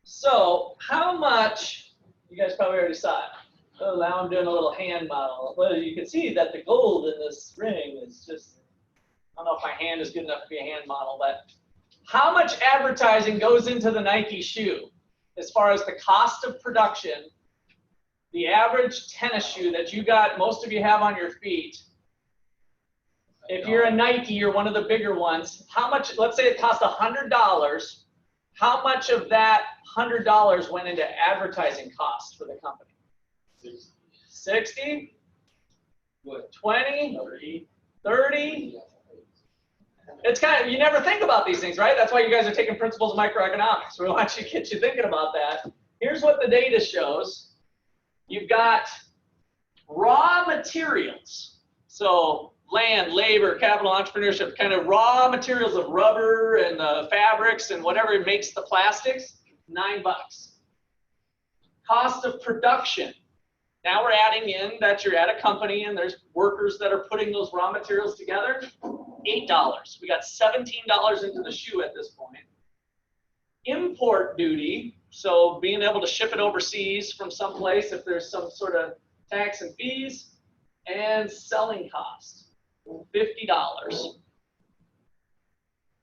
So how much, you guys probably already saw it. Oh, now I'm doing a little hand model. Well, you can see that the gold in this ring is just, I don't know if my hand is good enough to be a hand model, but how much advertising goes into the Nike shoe as far as the cost of production, the average tennis shoe that you got, most of you have on your feet. If you're a Nike or one of the bigger ones, how much, let's say it cost $100, how much of that $100 went into advertising costs for the company? 60? What? 20? 30? It's kind of, you never think about these things, right? That's why you guys are taking principles of microeconomics. We want you to get you thinking about that. Here's what the data shows. You've got raw materials. So land, labor, capital, entrepreneurship, kind of raw materials of rubber and fabrics and whatever makes the plastics, $9. Cost of production. Now we're adding in that you're at a company and there's workers that are putting those raw materials together, $8. We got $17 into the shoe at this point. Import duty, so being able to ship it overseas from someplace if there's some sort of tax and fees, and selling cost, $50.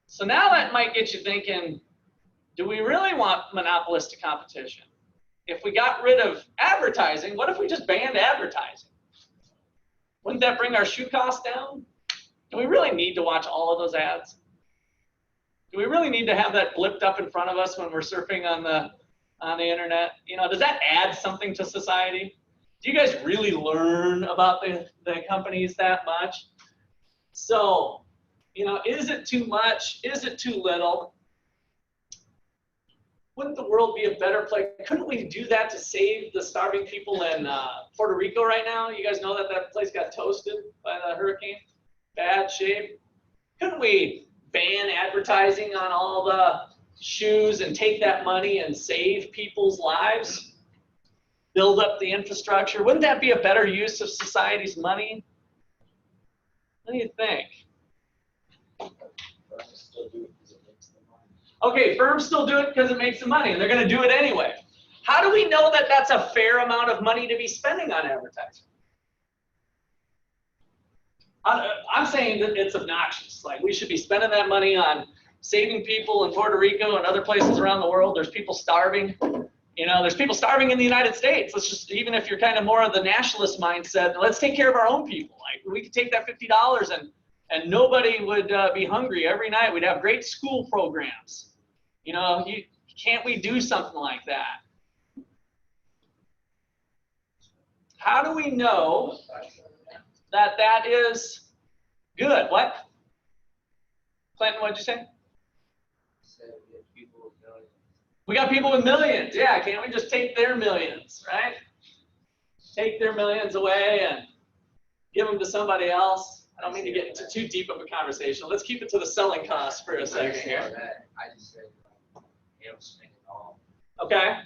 So now that might get you thinking, do we really want monopolistic competition? If we got rid of advertising, what if we just banned advertising? Wouldn't that bring our shoe costs down? Do we really need to watch all of those ads? Do we really need to have that blipped up in front of us when we're surfing on the internet? You know, does that add something to society? Do you guys really learn about the companies that much? So, you know, is it too much? Is it too little? Wouldn't the world be a better place? Couldn't we do that to save the starving people in Puerto Rico right now? You guys know that that place got toasted by the hurricane? Bad shape. Couldn't we ban advertising on all the shoes and take that money and save people's lives? Build up the infrastructure. Wouldn't that be a better use of society's money? What do you think? Okay, firms still do it because it makes them money, and they're going to do it anyway. How do we know that that's a fair amount of money to be spending on advertising? I'm saying that it's obnoxious. Like, we should be spending that money on saving people in Puerto Rico and other places around the world. There's people starving. You know, there's people starving in the United States. Let's just, even if you're kind of more of the nationalist mindset, let's take care of our own people. Like, we could take that $50 and nobody would be hungry every night. We'd have great school programs. You know, can't we do something like that? How do we know that that is good? What? Clinton, what'd you say? We got people with millions. Yeah, can't we just take their millions, right? Take their millions away and give them to somebody else. I don't mean to get into too deep of a conversation. Let's keep it to the selling costs for a second here. I just said they don't spend it all. Okay.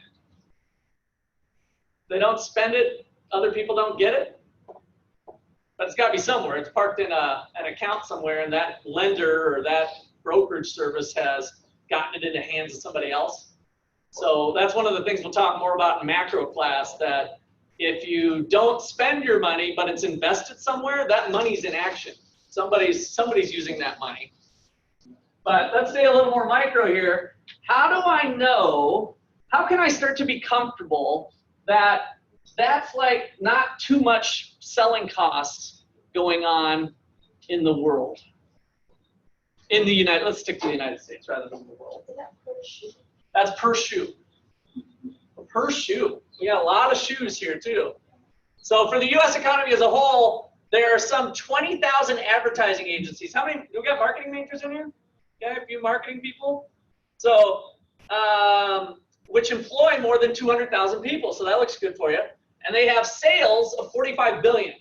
They don't spend it, other people don't get it? But it's got to be somewhere. It's parked in an account somewhere, and that lender or that brokerage service has gotten it into the hands of somebody else. So that's one of the things we'll talk more about in macro class, that if you don't spend your money, but it's invested somewhere, that money's in action. Somebody's using that money. But let's stay a little more micro here. How do I know, how can I start to be comfortable that that's like not too much selling costs going on in the world? In the let's stick to the United States rather than the world. That's per shoe. Per shoe. We got a lot of shoes here too. So for the U.S. economy as a whole, there are some 20,000 advertising agencies. How many? Do we got marketing majors in here? Yeah, a few marketing people. So, which employ more than 200,000 people. So that looks good for you. And they have sales of 45 billion.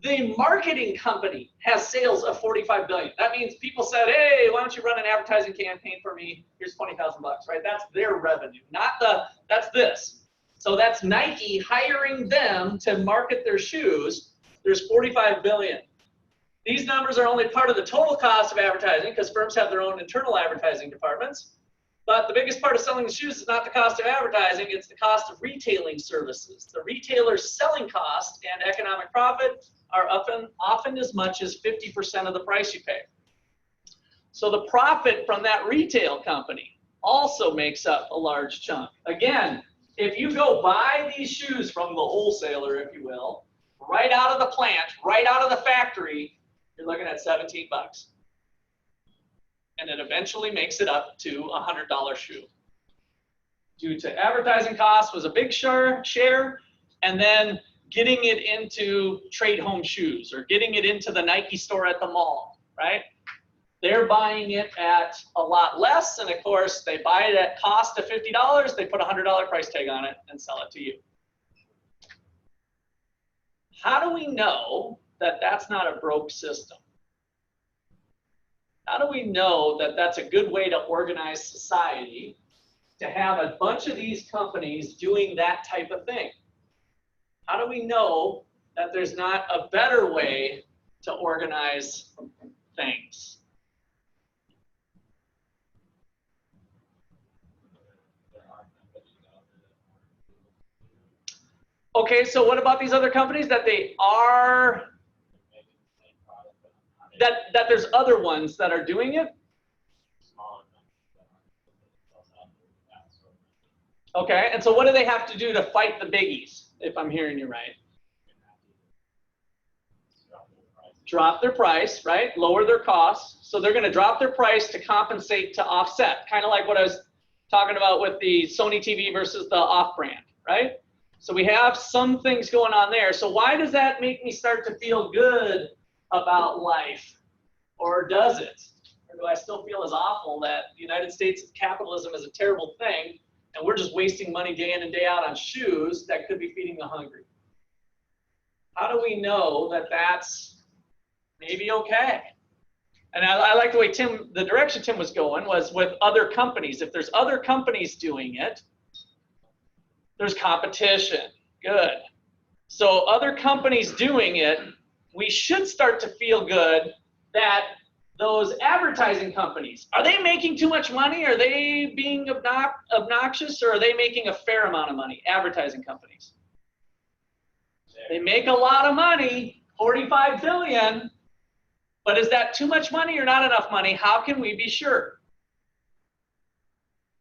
The marketing company has sales of 45 billion. That means people said, hey, why don't you run an advertising campaign for me? Here's 20,000 bucks, right? That's their revenue, not that's this. So that's Nike hiring them to market their shoes. There's 45 billion. These numbers are only part of the total cost of advertising because firms have their own internal advertising departments. But the biggest part of selling the shoes is not the cost of advertising, it's the cost of retailing services. The retailer's selling cost and economic profit are often as much as 50% of the price you pay. So the profit from that retail company also makes up a large chunk. Again, if you go buy these shoes from the wholesaler, if you will, right out of the plant, right out of the factory, you're looking at 17 bucks. And it eventually makes it up to a $100 shoe. Due to advertising costs was a big share, and then getting it into trade home shoes or getting it into the Nike store at the mall, right? They're buying it at a lot less, and of course, they buy it at cost of $50, they put a $100 price tag on it and sell it to you. How do we know that that's not a broke system? How do we know that that's a good way to organize society, to have a bunch of these companies doing that type of thing? How do we know that there's not a better way to organize things? Okay, so what about these other companies that they are, that there's other ones that are doing it? Okay, and so what do they have to do to fight the biggies, if I'm hearing you right? Drop their price, right? Lower their costs. So they're going to drop their price to compensate, to offset, kind of like what I was talking about with the Sony TV versus the off-brand, right? So we have some things going on there. So why does that make me start to feel good about life? Or does it? Or do I still feel as awful that the United States of capitalism is a terrible thing and we're just wasting money day in and day out on shoes that could be feeding the hungry? How do we know that that's maybe okay? And I like the way the direction Tim was going was with other companies. If there's other companies doing it, there's competition. Good. So other companies doing it, we should start to feel good that those advertising companies, are they making too much money? Are they being obnoxious, or are they making a fair amount of money? Advertising companies. They make a lot of money, 45 billion, but is that too much money or not enough money? How can we be sure?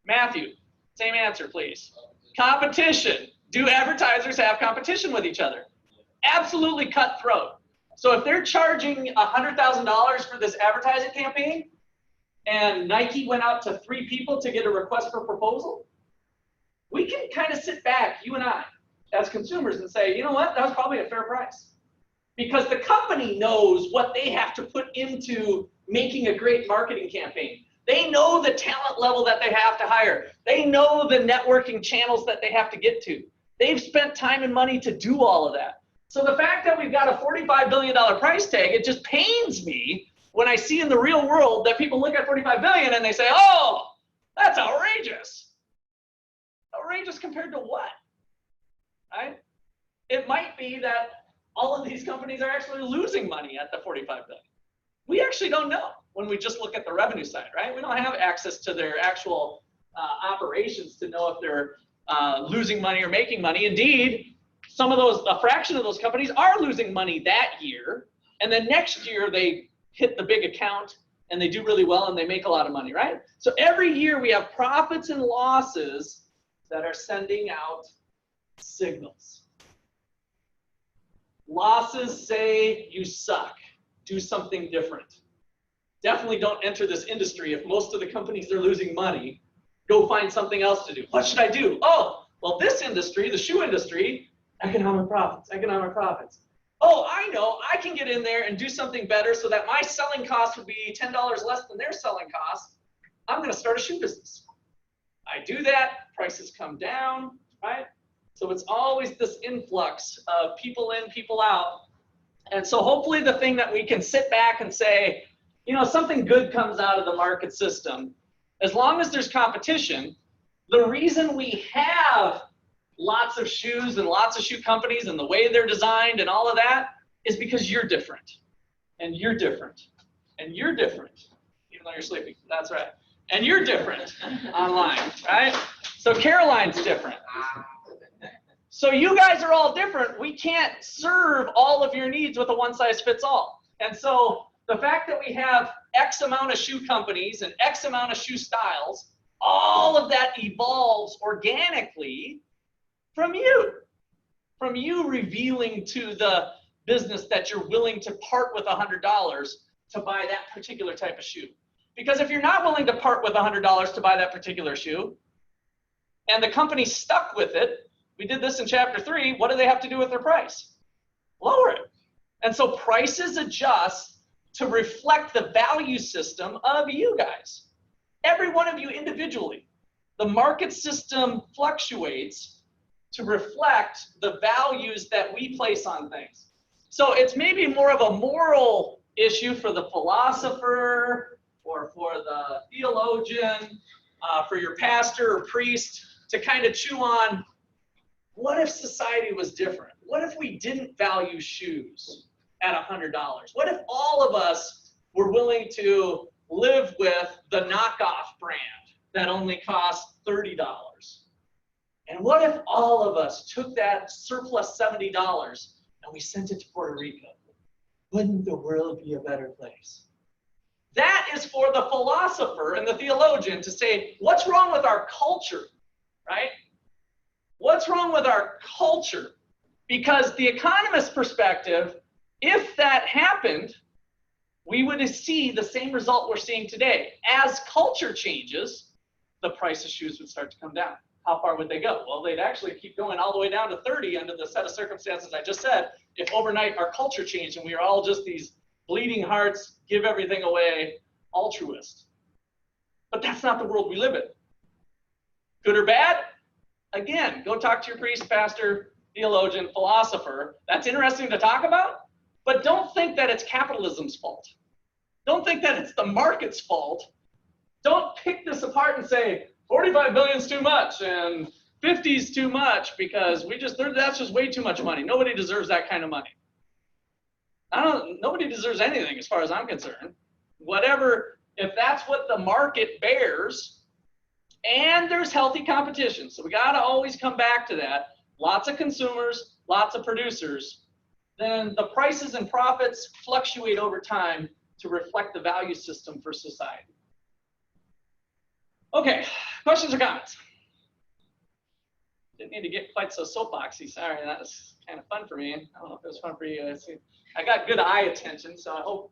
Matthew, same answer, please. Competition. Do advertisers have competition with each other? Absolutely cutthroat. So if they're charging $100,000 for this advertising campaign, and Nike went out to 3 people to get a request for proposal, we can kind of sit back, you and I, as consumers, and say, you know what, that was probably a fair price. Because the company knows what they have to put into making a great marketing campaign. They know the talent level that they have to hire. They know the networking channels that they have to get to. They've spent time and money to do all of that. So the fact that we've got a $45 billion price tag, it just pains me when I see in the real world that people look at $45 billion and they say, oh, that's outrageous. Outrageous compared to what? Right? It might be that all of these companies are actually losing money at the $45 billion. We actually don't know when we just look at the revenue side, right? We don't have access to their actual operations to know if they're losing money or making money. Indeed, some of those, a fraction of those companies are losing money that year, and then next year they hit the big account and they do really well and they make a lot of money, right? So every year we have profits and losses that are sending out signals. Losses say you suck, do something different. Definitely don't enter this industry if most of the companies are losing money. Go find something else to do. What should I do? Oh, well, this industry, the shoe industry, economic profits, economic profits. Oh, I know, I can get in there and do something better so that my selling cost would be $10 less than their selling cost. I'm going to start a shoe business. I do that, prices come down, right? So it's always this influx of people in, people out. And so hopefully the thing that we can sit back and say, you know, something good comes out of the market system. As long as there's competition, the reason we have lots of shoes and lots of shoe companies and the way they're designed and all of that is because you're different. And you're different. And you're different. Even though you're sleeping. That's right. And you're different online, right? So Caroline's different. So you guys are all different. We can't serve all of your needs with a one-size-fits-all. And so the fact that we have X amount of shoe companies and X amount of shoe styles, all of that evolves organically from you revealing to the business that you're willing to part with $100 to buy that particular type of shoe. Because if you're not willing to part with $100 to buy that particular shoe, and the company's stuck with it, we did this in chapter 3, what do they have to do with their price? Lower it. And so prices adjust to reflect the value system of you guys. Every one of you individually. The market system fluctuates to reflect the values that we place on things. So it's maybe more of a moral issue for the philosopher or for the theologian, for your pastor or priest to kind of chew on, what if society was different? What if we didn't value shoes at $100? What if all of us were willing to live with the knockoff brand that only costs $30? And what if all of us took that surplus $70 and we sent it to Puerto Rico? Wouldn't the world be a better place? That is for the philosopher and the theologian to say, what's wrong with our culture, right? What's wrong with our culture? Because the economist's perspective, if that happened, we would see the same result we're seeing today. As culture changes, the price of shoes would start to come down. How far would they go? Well, they'd actually keep going all the way down to 30 under the set of circumstances I just said, if overnight our culture changed and we are all just these bleeding hearts, give everything away, altruists. But that's not the world we live in. Good or bad? Again, go talk to your priest, pastor, theologian, philosopher. That's interesting to talk about, but don't think that it's capitalism's fault. Don't think that it's the market's fault. Don't pick this apart and say, 45 billion is too much and 50 is too much because that's just way too much money. Nobody deserves that kind of money. Nobody deserves anything as far as I'm concerned. Whatever, if that's what the market bears, and there's healthy competition. So we got to always come back to that. Lots of consumers, lots of producers. Then the prices and profits fluctuate over time to reflect the value system for society. Okay, questions or comments? Didn't need to get quite so soapboxy. Sorry, that was kind of fun for me. I don't know if it was fun for you. I got good eye attention, so I hope